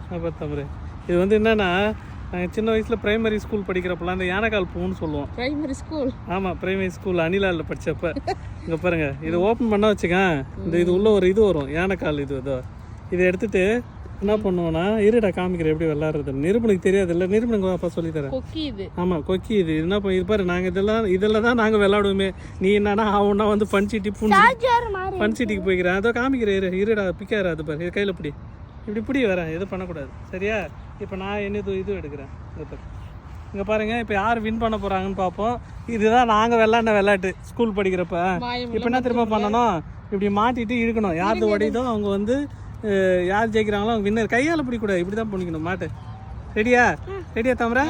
பார்த்தா இது வந்து என்னன்னா நாங்கள் சின்ன வயசில் பிரைமரி ஸ்கூல் படிக்கிறப்பெல்லாம் அந்த யானைக்கால் பூன்னு சொல்லுவோம். Primary school? ஆமாம், பிரைமரி ஸ்கூல் அணிலாவில் படித்தப்ப. இங்கே பாருங்கள், இதை ஓப்பன் பண்ண வச்சுக்கேன், இந்த இது உள்ள ஒரு இது வரும், யானைக்கால் இது. இதோ இதை எடுத்துகிட்டு என்ன பண்ணுவோன்னா, இருடா காமிக்கிறேன் எப்படி விளாட்றது. நிருபனுக்கு தெரியாது இல்லை, நிருபனுக்கு அப்பா சொல்லித்தரேன். கொக்கி இது. ஆமாம், கொக்கி இது. என்ன இது பாரு, நாங்கள் இதில் தான் நாங்கள் விளாடுவோமே. நீ என்னன்னா அவனா வந்து பன்சிட்டி பன்சிட்டிக்கு போய்க்கிறேன். அதோ காமிக்கிறேன், இருடா பிக்காரு. அது பாரு, இது கையில் பிடி, இப்படி வரேன், எதுவும் பண்ணக்கூடாது சரியா. இப்போ நான் என்ன இது எடுக்கிறேன். இங்கே பாருங்கள், இப்போ யார் வின் பண்ண போகிறாங்கன்னு பார்ப்போம். இதுதான் நாங்கள் விளாட்டு ஸ்கூல் படிக்கிறப்ப. இப்போ என்ன திரும்ப பண்ணணும், இப்படி மாட்டிட்டு இழுக்கணும். யார் உடையதோ அவங்க வந்து யார் ஜெயிக்கிறாங்களோ அவங்க வின்னர். கையால் பிடிக்கூடாது, இப்படி தான் பண்ணிக்கணும் மாட்டு. ரெடியா தம்பரா?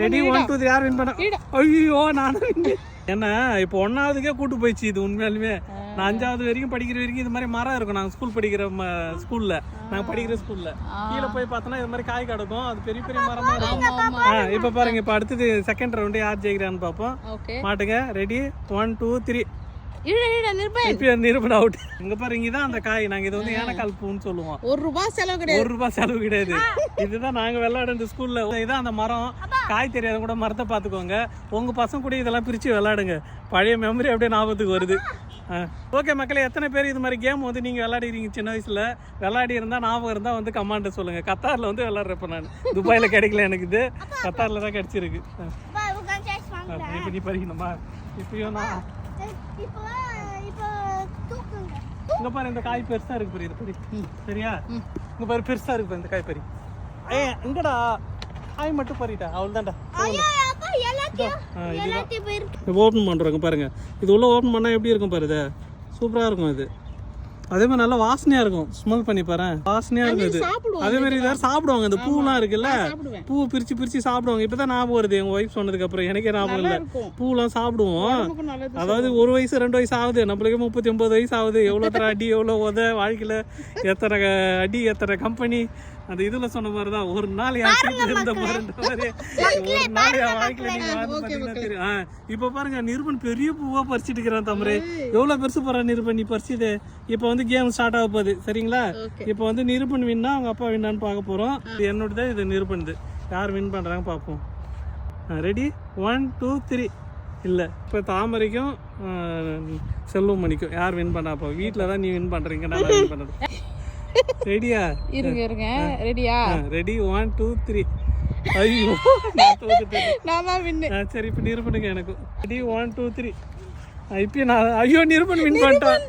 ரெடி 1 2 3 யார் வின் பண்ண? ஐயோ நானும். ஏன்னா இப்போ 1ஆவதுக்கே கூட்டு போயிடுச்சு இது. உண்மையாலுமே நான் 5ஆவது வரைக்கும் படிக்கிற வரைக்கும் இது மாதிரி மரம் இருக்கும். நாங்கள் ஸ்கூல் படிக்கிற ஸ்கூல்ல, நாங்கள் படிக்கிற ஸ்கூல்ல கீழே போய் பார்த்தோன்னா இது மாதிரி காய் கிடக்கும். அது பெரிய பெரிய மரமா இருக்கும். இப்போ பாருங்க, இப்போ அடுத்தது செகண்ட் ரவுண்டு யார் ஜெயிக்கிறான்னு பார்ப்போம். மாட்டுங்க. ரெடி 1 2 3. நிரூபன் அவுட். இங்க பாருங்க, இதான் அந்த காய். நாங்க இதை வந்து யானைக்கால் பூன்னு சொல்லுவோம். 1 ரூபாய் செலவு கிடையாது. இதுதான் நாங்க விளையாடுற ஸ்கூல்ல. இதான் அந்த மரம். காய் தெரியாத கூட மரத்தை பாத்துக்கோங்க. உங்க பசங்க கூட இதெல்லாம் பிரிச்சு விளையாடுங்க. பழைய மெமரி அப்படியே ஞாபகத்துக்கு வருது. ஓகே மக்களே, எத்தனை பேர் இது மாதிரி கேம் வந்து நீங்க விளையாடுறீங்க சின்ன வயசுல? விளையாடி இருந்தா ஞாபகம் இருந்தா வந்து கமாண்ட சொல்லுங்க. கத்தார்ல வந்து விளையாடுறப்ப நான் துபாயில கிடைக்கல எனக்கு, இது கத்தார்ல தான் கிடைச்சிருக்கு. இப்ப நீ பறிக்கணுமா? இப்பயும் நான் இங்க பாரு, இந்த காய் பெருசா இருக்கு பாரு. இது பறி சரியா? இங்க பாரு, பெருசா இருக்கு இந்த காய் பறி. இங்கடா காய் மட்டும் பறிட்டா, அவ்வளவுதான்டா. ஓப்பன் பண்றோங்க பாருங்க. இது உள்ள ஓப்பன் பண்ணா எப்படி இருக்கும் பாரு. இது சூப்பரா இருக்கும். இது அதே மாதிரி நல்லா வாசனையா இருக்கும். ஸ்மெல் பண்ணி பாரு, வாசனையா இருக்கும். இது அதே மாதிரி இதாரு சாப்பிடுவாங்க. இந்த பூலாம் இருக்குல்ல, பூ பிரிச்சு சாப்பிடுவாங்க. இப்பதான் ஞாபகம் வருது எங்க ஒய்ஃப் சொன்னதுக்கு அப்புறம். எனக்கே ஞாபகம் இல்ல. பூலாம் சாப்பிடுவோம். அதாவது 1 வயசு 2 வயசு ஆகுது, நம்மளுக்கு 39 வயசு ஆகுது. எவ்வளவு அடி, எவ்வளவு உத வாழ்க்கையில, எத்தனை அடி, எத்தனை கம்பெனி. அந்த இதுல சொன்ன மாதிரிதான், ஒரு நாள் என் இருந்த மாதிரி ஒரு நாள் என் வாழ்க்கையில நீங்க வந்து தெரியும். இப்ப பாருங்க, நிருபன் பெரிய பூவா பறிச்சுட்டு இருக்கிறான். தம்பரே எவ்வளவு பெருசு போறான் நிருபன், நீ பறிச்சுது. இப்ப வந்து கேம் ஸ்டார்ட் ஆக போகுது சரிங்களா? இப்ப வந்து நிருபன் வின்னா அவங்க அப்பா வின்னான்னு பார்க்க போறோம். என்னோடதான் இது நிருபன். யார் வின் பண்றாங்க பார்ப்போம். ரெடி 1 2 3. இல்லை, இப்போ தாமரைக்கும் செல்வம் மணிக்கும் யார் வின் பண்ணா? அப்போ வீட்டில் தான் நீ வின் பண்ணுறீங்க, நான் வின் பண்ணுறது. ரெடியா? இருங்க. ரெடியா? ரெடி 1 2 3. ஐயோ நான் தான் வின். சரி, இப்போ நிரூபணுங்க எனக்கு. ரெடி 1 2 3. இப்போ நான் ஐயோ நிரூபன் வின் பண்ணிட்டான்.